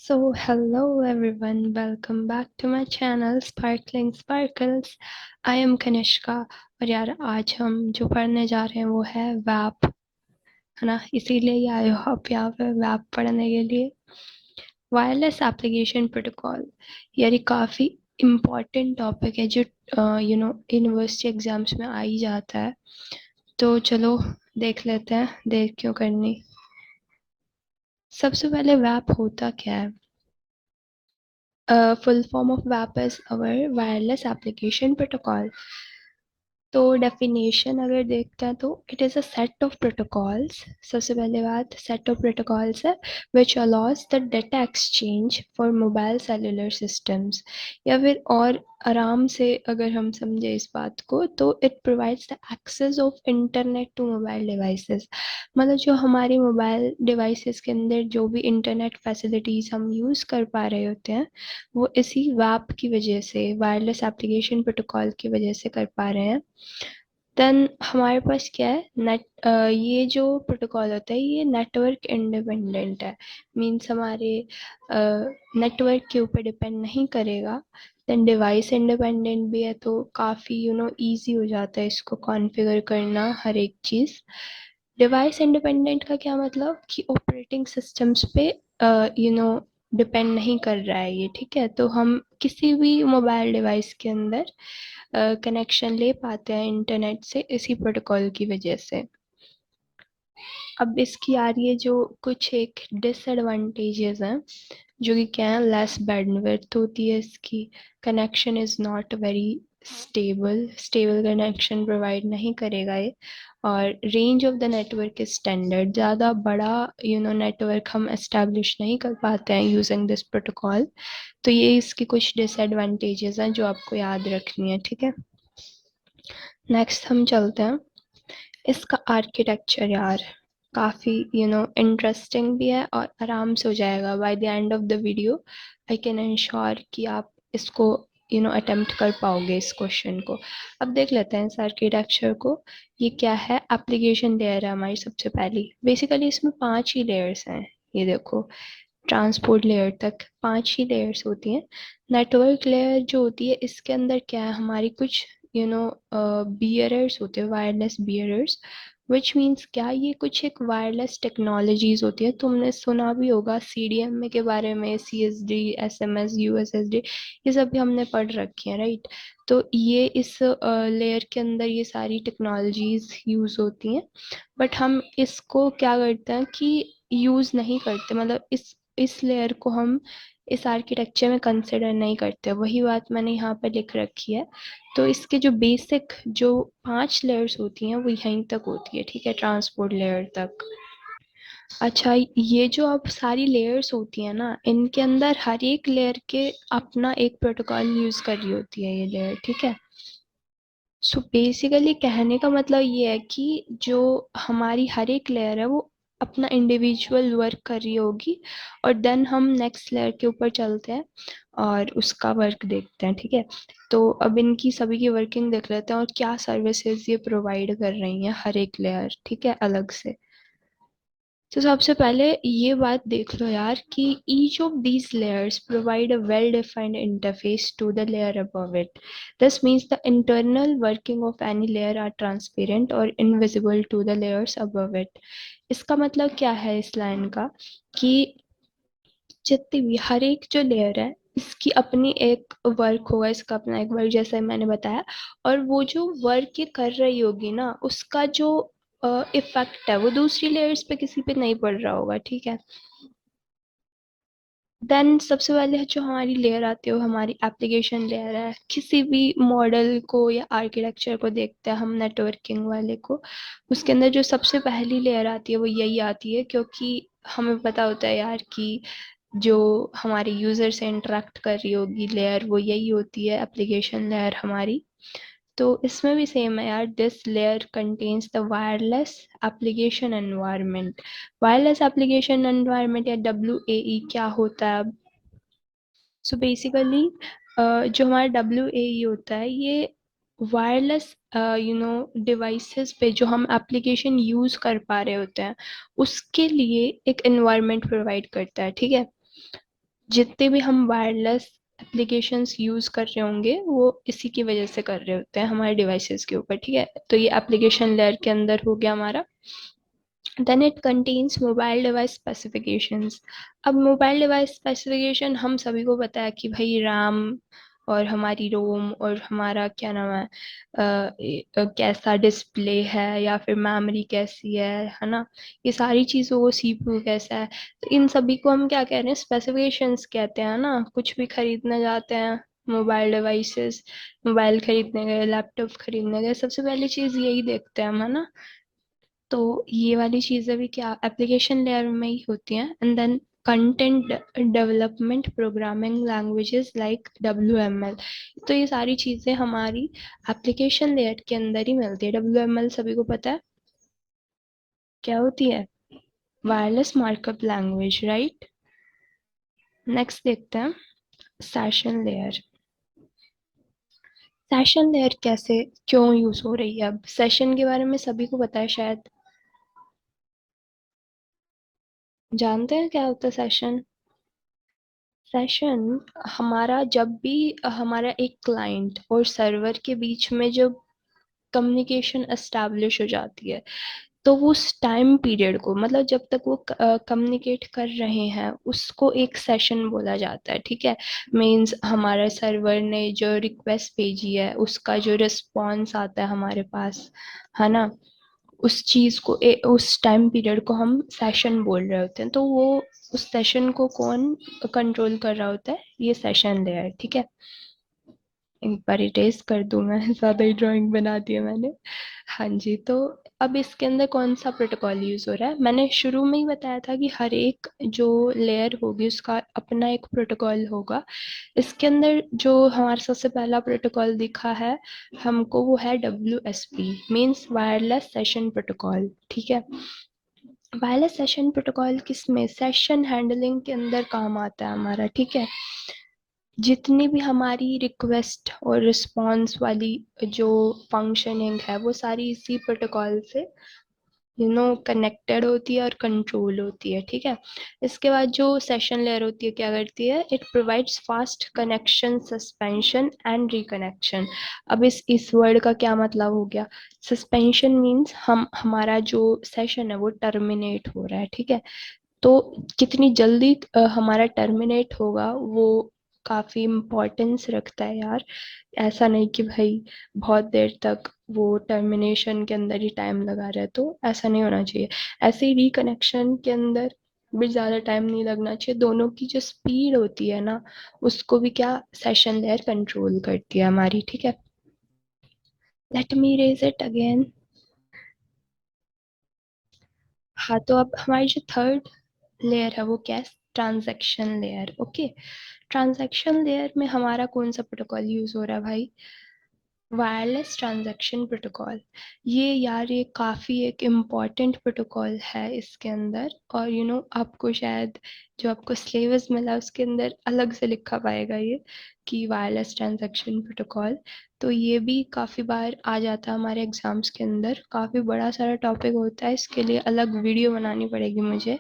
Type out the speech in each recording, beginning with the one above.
Hello everyone, welcome back to my channel Sparkling Sparkles. I am Kanishka और यार आज हम जो पढ़ने जा रहे हैं वो है वैप, है ना। इसीलिए ही आए हो आप यहाँ पे वैप पढ़ने के लिए। वायरलेस एप्लीकेशन प्रोटोकॉल, यार ये काफ़ी इम्पोर्टेंट टॉपिक है जो यूनिवर्सिटी एग्जाम्स में आ ही जाता है। तो चलो देख लेते हैं, देर क्यों करनी। सबसे पहले वैप होता क्या है? Full form of WAP is our Wireless Application Protocol. तो डेफिनेशन अगर देखते हैं तो it is a set of protocols. सबसे पहले बात सेट ऑफ प्रोटोकॉल्स है which allows the data exchange for mobile cellular systems, या फिर और आराम से अगर हम समझे इस बात को तो it provides the access of internet to mobile devices. मतलब जो हमारी मोबाइल डिवाइसेस के अंदर जो भी इंटरनेट फैसिलिटीज़ हम यूज़ कर पा रहे होते हैं वो इसी वैप की वजह से, वायरलेस एप्लीकेशन प्रोटोकॉल की वजह से कर पा रहे हैं। देन हमारे पास क्या है, ये जो प्रोटोकॉल होता है ये नेटवर्क इंडिपेंडेंट है। मीन्स हमारे नेटवर्क के ऊपर डिपेंड नहीं करेगा। देन डिवाइस इंडिपेंडेंट भी है, तो काफ़ी ईजी हो जाता है इसको कॉन्फ़िगर करना हर एक चीज़। डिवाइस इंडिपेंडेंट का क्या मतलब कि ऑपरेटिंग सिस्टम्स पे डिपेंड नहीं कर रहा है ये, ठीक है। तो हम किसी भी मोबाइल डिवाइस के अंदर कनेक्शन ले पाते हैं इंटरनेट से इसी प्रोटोकॉल की वजह से। अब इसकी आ रही है जो कुछ एक डिसएडवांटेजेस हैं, जो कि क्या है, लेस बैंडविड्थ होती है इसकी, connection is not very stable connection provide नहीं करेगा ये, और range of the network is standard, ज़्यादा बड़ा नेटवर्क हम एस्टेब्लिश नहीं कर पाते हैं यूजिंग दिस प्रोटोकॉल। तो ये इसकी कुछ डिसएडवांटेजेस हैं जो आपको याद रखनी है, ठीक है। नेक्स्ट हम चलते हैं, इसका आर्किटेक्चर यार काफ़ी इंटरेस्टिंग भी है और आराम से हो जाएगा by the end of the video. I can ensure कि आप इसको अटेम्प्ट कर पाओगे इस क्वेश्चन को। अब देख लेते हैं इस आर्किटेक्चर को। ये क्या है, एप्लीकेशन लेयर है हमारी सबसे पहली। बेसिकली इसमें 5 ही लेयर्स हैं, ये देखो, ट्रांसपोर्ट लेयर तक 5 ही लेयर्स होती हैं। नेटवर्क लेयर जो होती है इसके अंदर क्या है, हमारी कुछ बियरर्स होते हैं, वायरलेस बियरर्स, विच मीन्स क्या, ये कुछ एक वायरलेस टेक्नोलॉजीज होती है। तुमने सुना भी होगा CDMA के बारे में, CSD, SMS, USSD, ये सब भी हमने पढ़ रखी है, राइट। तो ये इस लेयर के अंदर ये सारी टेक्नोलॉजीज यूज होती हैं, बट हम इसको क्या करते हैं कि यूज नहीं करते, मतलब इस लेयर को हम इस आर्किटेक्चर में कंसिडर नहीं करते। वही बात मैंने यहाँ पर लिख रखी है। तो इसके जो बेसिक जो 5 लेयर्स होती हैं वो यहीं तक होती है, ठीक है, ट्रांसपोर्ट लेयर तक। अच्छा, ये जो अब सारी लेयर्स होती है ना, इनके अंदर हर एक लेयर के अपना एक प्रोटोकॉल यूज कर रही होती है ये लेयर, ठीक है। सो बेसिकली कहने का मतलब ये है कि जो हमारी हर एक लेयर है वो अपना इंडिविजुअल वर्क कर रही होगी, और देन हम नेक्स्ट लेयर के ऊपर चलते हैं और उसका वर्क देखते हैं, ठीक है। तो अब इनकी सभी की वर्किंग देख लेते हैं और क्या सर्विसेज ये प्रोवाइड कर रही हैं हर एक लेयर, ठीक है, अलग से। तो सबसे पहले ये बात देख लो यार कि each of these layers provide a well-defined interface to the layer above it. This means the internal working of any layer are transparent or invisible to the layers above it. इसका मतलब क्या है इस लाइन का, कि जितनी भी हर एक जो लेयर है इसकी अपनी एक वर्क होगा, इसका अपना एक वर्क, जैसे मैंने बताया। और वो जो वर्क ये कर रही होगी ना, उसका जो इफेक्ट है वो दूसरी लेयर्स पे किसी पे नहीं पड़ रहा होगा, ठीक है। देन सबसे पहले जो हमारी लेयर आती है वो हमारी एप्लीकेशन लेयर है। किसी भी मॉडल को या आर्किटेक्चर को देखते हैं हम, नेटवर्किंग वाले को, उसके अंदर जो सबसे पहली लेयर आती है वो यही आती है, क्योंकि हमें पता होता है यार कि जो हमारे यूजर से इंटरेक्ट कर रही होगी लेयर वो यही होती है, एप्लीकेशन लेयर हमारी। तो इसमें भी सेम है यार, this layer contains the wireless application environment. Wireless application environment या WAE क्या होता है अब? सो बेसिकली जो हमारा WAE होता है ये वायरलेस डिवाइसेस पे जो हम एप्लीकेशन यूज कर पा रहे होते हैं उसके लिए एक एनवायरनमेंट प्रोवाइड करता है, ठीक है। जितने भी हम वायरलेस एप्लीकेशंस यूज कर रहे होंगे वो इसी की वजह से कर रहे होते हैं हमारे डिवाइसेस के ऊपर, ठीक है। तो ये एप्लीकेशन लेयर के अंदर हो गया हमारा। Then it contains mobile device specifications. अब मोबाइल डिवाइस स्पेसिफिकेशन हम सभी को पता है कि भाई रैम और हमारी रोम और हमारा क्या नाम है, कैसा डिस्प्ले है या फिर मेमोरी कैसी है ना, ये सारी चीज़ों को सीपीयू कैसा है, तो इन सभी को हम क्या कह रहे हैं, स्पेसिफिकेशंस कहते हैं ना। कुछ भी खरीदने जाते हैं, मोबाइल डिवाइसेस, मोबाइल खरीदने गए, लैपटॉप खरीदने गए, सबसे पहली चीज़ यही देखते हैं हम, है ना। तो ये वाली चीजें भी क्या एप्लीकेशन लेयर में ही होती हैं। And then content development programming languages like WML। तो ये सारी चीजें हमारी एप्लीकेशन लेयर के अंदर ही मिलती है। WML सभी को पता है क्या होती है, wireless markup language, right. Next देखते हैं सेशन लेयर। सेशन लेयर कैसे क्यों यूज हो रही है, अब सेशन के बारे में सभी को पता है शायद, जानते हैं क्या होता है सेशन। सेशन हमारा जब भी हमारा एक क्लाइंट और सर्वर के बीच में जब कम्युनिकेशन एस्टैब्लिश हो जाती है, तो वो उस टाइम पीरियड को, मतलब जब तक वो कम्युनिकेट कर रहे हैं, उसको एक सेशन बोला जाता है, ठीक है। मींस हमारे सर्वर ने जो रिक्वेस्ट भेजी है उसका जो रिस्पॉन्स आता है हमारे पास, है ना, उस चीज को उस टाइम पीरियड को हम सेशन बोल रहे होते हैं। तो वो उस सेशन को कौन कंट्रोल कर रहा होता है, ये सेशन लेयर, ठीक है। एक बार इरेज कर दूं मैं, ज्यादा ही ड्राइंग बना दी है मैंने। हाँ जी, तो अब इसके अंदर कौन सा प्रोटोकॉल यूज हो रहा है, मैंने शुरू में ही बताया था कि हर एक जो लेयर होगी उसका अपना एक प्रोटोकॉल होगा। इसके अंदर जो हमारा सबसे पहला प्रोटोकॉल दिखा है हमको, वो है WSP, means wireless session protocol, ठीक है। वायरलेस सेशन प्रोटोकॉल किसमें, सेशन हैंडलिंग के अंदर काम आता है हमारा, ठीक है। जितनी भी हमारी रिक्वेस्ट और रिस्पॉन्स वाली जो फंक्शनिंग है वो सारी इसी प्रोटोकॉल से कनेक्टेड होती है और कंट्रोल होती है, ठीक है। इसके बाद जो सेशन लेयर होती है क्या करती है, it provides fast connection suspension and reconnection. अब इस वर्ड का क्या मतलब हो गया, सस्पेंशन मींस हम हमारा जो सेशन है वो टर्मिनेट हो रहा है, ठीक है। तो कितनी जल्दी हमारा टर्मिनेट होगा वो काफी इम्पोर्टेंस रखता है यार। ऐसा नहीं कि भाई बहुत देर तक वो टर्मिनेशन के अंदर ही टाइम लगा रहा है, तो ऐसा नहीं होना चाहिए। ऐसे ही रिकनेक्शन के अंदर भी ज्यादा टाइम नहीं लगना चाहिए। दोनों की जो स्पीड होती है ना, उसको भी क्या सेशन लेयर कंट्रोल करती है हमारी, ठीक है। Let me raise it again. हाँ, तो अब हमारी जो थर्ड लेयर है वो क्या है, transaction layer, okay. Transaction layer में हमारा कौन सा प्रोटोकॉल यूज हो रहा है भाई, वायरलेस ट्रांजैक्शन प्रोटोकॉल। ये यार ये काफी एक इम्पॉर्टेंट प्रोटोकॉल है इसके अंदर। और आपको शायद जो आपको सिलेबस मिला उसके अंदर अलग से लिखा पाएगा ये कि वायरलेस ट्रांजैक्शन प्रोटोकॉल। तो ये भी काफी बार आ जाता है हमारे एग्जाम्स के अंदर, काफी बड़ा सारा टॉपिक होता है, इसके लिए अलग वीडियो बनानी पड़ेगी मुझे।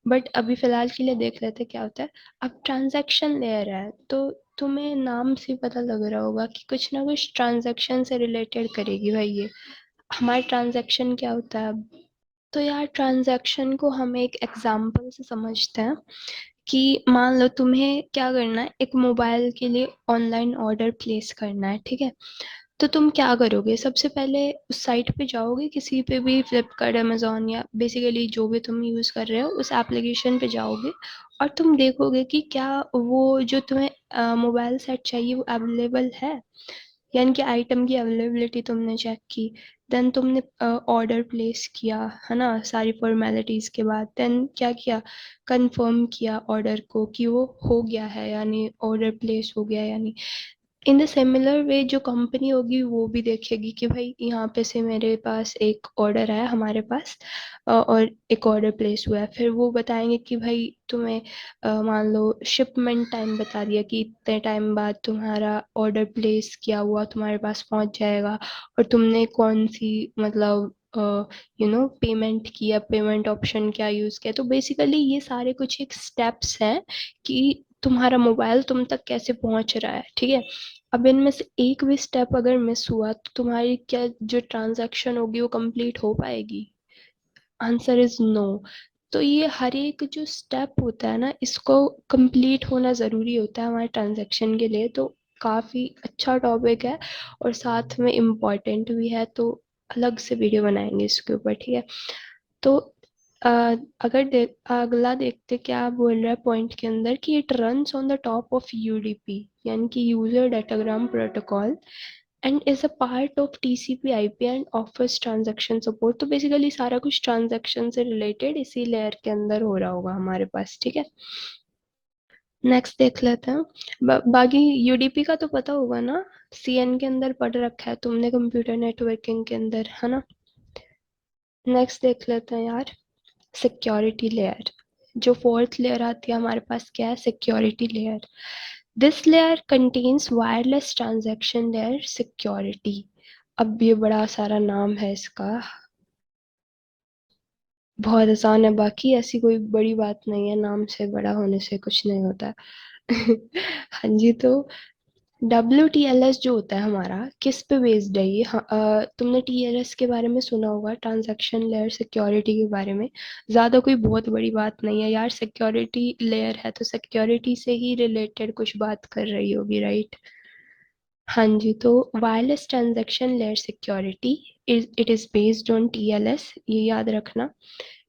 बट अभी फिलहाल के लिए देख लेते क्या होता है। अब ट्रांजैक्शन लेयर है तो तुम्हें नाम से पता लग रहा होगा कि कुछ ना कुछ ट्रांजैक्शन से रिलेटेड करेगी भाई ये। हमारा ट्रांजैक्शन क्या होता है अब, तो यार ट्रांजैक्शन को हम एक एग्जांपल से समझते हैं कि मान लो तुम्हें क्या करना है, एक मोबाइल के लिए ऑनलाइन ऑर्डर प्लेस करना है, ठीक है। तो तुम क्या करोगे, सबसे पहले उस साइट पे जाओगे, किसी पे भी, फ्लिपकार्ट, अमेजोन या बेसिकली जो भी तुम यूज कर रहे हो उस एप्लीकेशन पे जाओगे और तुम देखोगे कि क्या वो जो तुम्हें मोबाइल सेट चाहिए वो अवेलेबल है, यानी कि आइटम की अवेलेबिलिटी तुमने चेक की। देन तुमने ऑर्डर प्लेस किया, है ना, सारी फॉर्मेलिटीज के बाद। देन क्या किया, कंफर्म किया ऑर्डर को कि वो हो गया है, यानी ऑर्डर प्लेस हो गया, यानी इन द सिमिलर वे जो कंपनी होगी वो भी देखेगी कि भाई यहाँ पे से मेरे पास एक ऑर्डर आया हमारे पास, और एक ऑर्डर प्लेस हुआ है। फिर वो बताएंगे कि भाई तुम्हें मान लो शिपमेंट टाइम बता दिया कि इतने टाइम बाद तुम्हारा ऑर्डर प्लेस किया हुआ तुम्हारे पास पहुंच जाएगा, और तुमने कौन सी मतलब पेमेंट किया, पेमेंट ऑप्शन क्या यूज किया। तो बेसिकली ये सारे कुछ एक स्टेप्स हैं कि तुम्हारा मोबाइल तुम तक कैसे पहुंच रहा है, ठीक है। अब इनमें से एक भी स्टेप अगर मिस हुआ तो तुम्हारी क्या जो ट्रांजैक्शन होगी वो कंप्लीट हो पाएगी? Answer is no. तो ये हर एक जो स्टेप होता है ना, इसको कंप्लीट होना ज़रूरी होता है हमारे ट्रांजैक्शन के लिए। तो काफ़ी अच्छा टॉपिक है और साथ में इम्पॉर्टेंट भी है, तो अलग से वीडियो बनाएंगे इसके ऊपर, ठीक है। तो अ, अगला देखते क्या बोल रहा है पॉइंट के अंदर कि it runs on the top of UDP, यानी कि user datagram protocol, and is a part of TCP IP and offers transaction support. तो बेसिकली सारा कुछ ट्रांजैक्शन से रिलेटेड इसी लेयर के अंदर हो रहा होगा हमारे पास, ठीक है। नेक्स्ट देख लेते हैं। बाकी यूडीपी का तो पता होगा ना, सीएन के अंदर पढ़ रखा है तुमने कंप्यूटर नेटवर्किंग के अंदर, है ना। नेक्स्ट देख लेते हैं यार, सिक्योरिटी लेयर। जो फोर्थ लेयर आती है हमारे पास क्या है? Security layer. This layer contains wireless transaction layer security. अब ये बड़ा सारा नाम है इसका, बहुत आसान है, बाकी ऐसी कोई बड़ी बात नहीं है, नाम से बड़ा होने से कुछ नहीं होता। हाँ जी। तो WTLS जो होता है हमारा, किस पे बेस्ड है ये? हाँ, तुमने TLS के बारे में सुना होगा, ट्रांजैक्शन लेयर सिक्योरिटी के बारे में। ज़्यादा कोई बहुत बड़ी बात नहीं है यार, सिक्योरिटी लेयर है तो सिक्योरिटी से ही रिलेटेड कुछ बात कर रही होगी, राइट। हाँ जी। तो wireless transaction layer security it is based on TLS, ये याद रखना।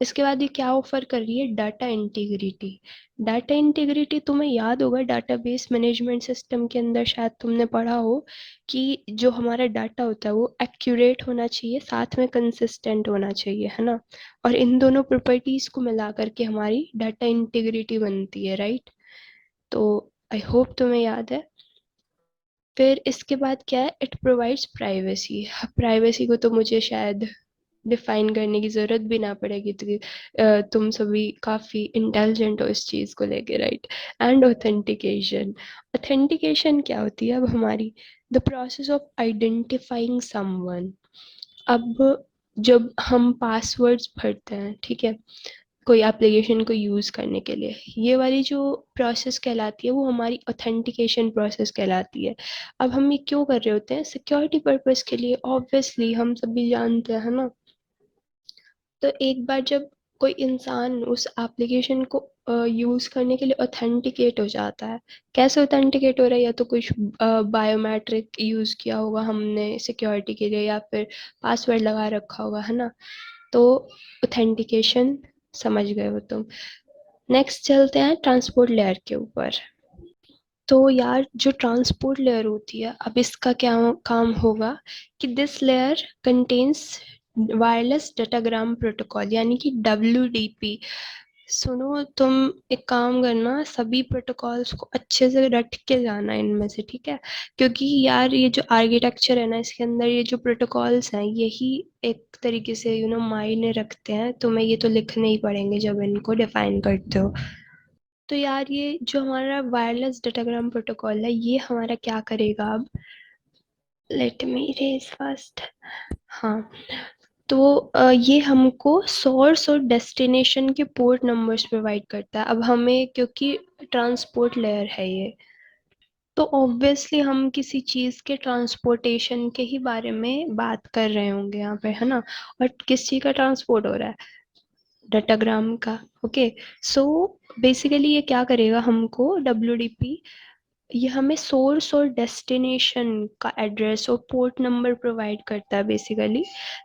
इसके बाद ये क्या ऑफर कर रही है? Data integrity. डाटा इंटीग्रिटी तुम्हें याद होगा, डाटाबेस मैनेजमेंट सिस्टम के अंदर शायद तुमने पढ़ा हो कि जो हमारा डाटा होता है वो एक्यूरेट होना चाहिए, साथ में कंसिस्टेंट होना चाहिए, है ना। और इन दोनों प्रॉपर्टीज को मिला करके हमारी डाटा इंटीग्रिटी बनती है, राइट। तो आई होप तुम्हें याद है। फिर इसके बाद क्या है? It provides privacy. प्राइवेसी को तो मुझे शायद डिफाइन करने की जरूरत भी ना पड़ेगी, तो तुम सभी काफी इंटेलिजेंट हो इस चीज को लेके, राइट। And authentication. ऑथेंटिकेशन क्या होती है अब हमारी? The process of identifying someone. अब जब हम पासवर्ड्स भरते हैं, ठीक है, कोई एप्लीकेशन को यूज करने के लिए, ये वाली जो प्रोसेस कहलाती है वो हमारी ऑथेंटिकेशन प्रोसेस कहलाती है। अब हम ये क्यों कर रहे होते हैं? सिक्योरिटी पर्पस के लिए, ऑब्वियसली हम सभी जानते हैं, है ना। तो एक बार जब कोई इंसान उस एप्लीकेशन को यूज करने के लिए ऑथेंटिकेट हो जाता है, कैसे ऑथेंटिकेट हो रहा है? या तो कुछ बायोमेट्रिक यूज किया होगा हमने सिक्योरिटी के लिए, या फिर पासवर्ड लगा रखा होगा, है ना। तो ऑथेंटिकेशन समझ गए हो तुम। नेक्स्ट चलते हैं ट्रांसपोर्ट लेयर के ऊपर। तो यार जो ट्रांसपोर्ट लेयर होती है, अब इसका क्या काम होगा कि this layer contains wireless datagram protocol, यानी कि WDP। सुनो तुम, एक काम करना, सभी प्रोटोकॉल्स को अच्छे से रट के जाना इनमें से, ठीक है। क्योंकि यार ये जो आर्किटेक्चर है ना, इसके अंदर ये जो प्रोटोकॉल्स हैं यही एक तरीके से मायने रखते हैं, तुम्हें ये तो लिखने ही पड़ेंगे जब इनको डिफाइन करते हो। तो यार ये जो हमारा वायरलेस डाटाग्राम प्रोटोकॉल है, ये हमारा क्या करेगा अब? Let me raise first. हाँ। तो ये हमको सोर्स और डेस्टिनेशन के पोर्ट नंबर्स प्रोवाइड करता है। अब हमें, क्योंकि ट्रांसपोर्ट लेयर है ये, तो ऑब्वियसली हम किसी चीज के ट्रांसपोर्टेशन के ही बारे में बात कर रहे होंगे यहाँ पे, है ना। और किस चीज का ट्रांसपोर्ट हो रहा है? डाटाग्राम का। ओके। सो बेसिकली ये क्या करेगा हमको? WDP ये हमें सोर्स और डेस्टिनेशन का एड्रेस और पोर्ट नंबर प्रोवाइड करता है बेसिकली,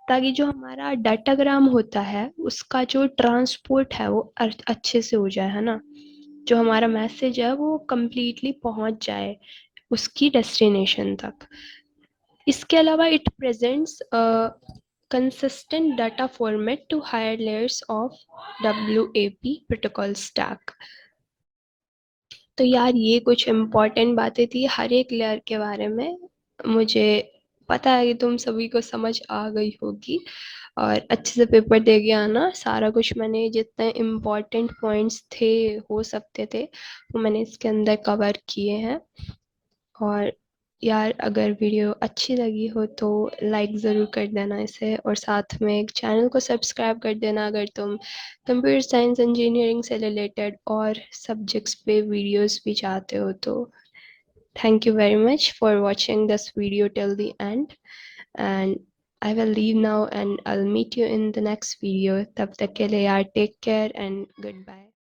ताकि जो हमारा डाटाग्राम होता है उसका जो ट्रांसपोर्ट है वो अच्छे से हो जाए, है ना। जो हमारा मैसेज है वो कंप्लीटली पहुंच जाए उसकी डेस्टिनेशन तक। इसके अलावा it presents consistent data format to higher layers of WAP protocol stack। तो यार ये कुछ इम्पोर्टेंट बातें थी हर एक लेयर के बारे में। मुझे पता है कि तुम सभी को समझ आ गई होगी, और अच्छे से पेपर दे के आना। सारा कुछ मैंने जितने इम्पोर्टेंट पॉइंट्स थे, हो सकते थे, वो मैंने इसके अंदर कवर किए हैं। और यार अगर वीडियो अच्छी लगी हो तो लाइक ज़रूर कर देना इसे, और साथ में चैनल को सब्सक्राइब कर देना अगर तुम कंप्यूटर साइंस इंजीनियरिंग से रिलेटेड और सब्जेक्ट्स पे वीडियोस भी चाहते हो तो। Thank you very much for watching this video till the end, and I will leave now and I will meet you in the next video. तब तक के लिए यार take care and good bye.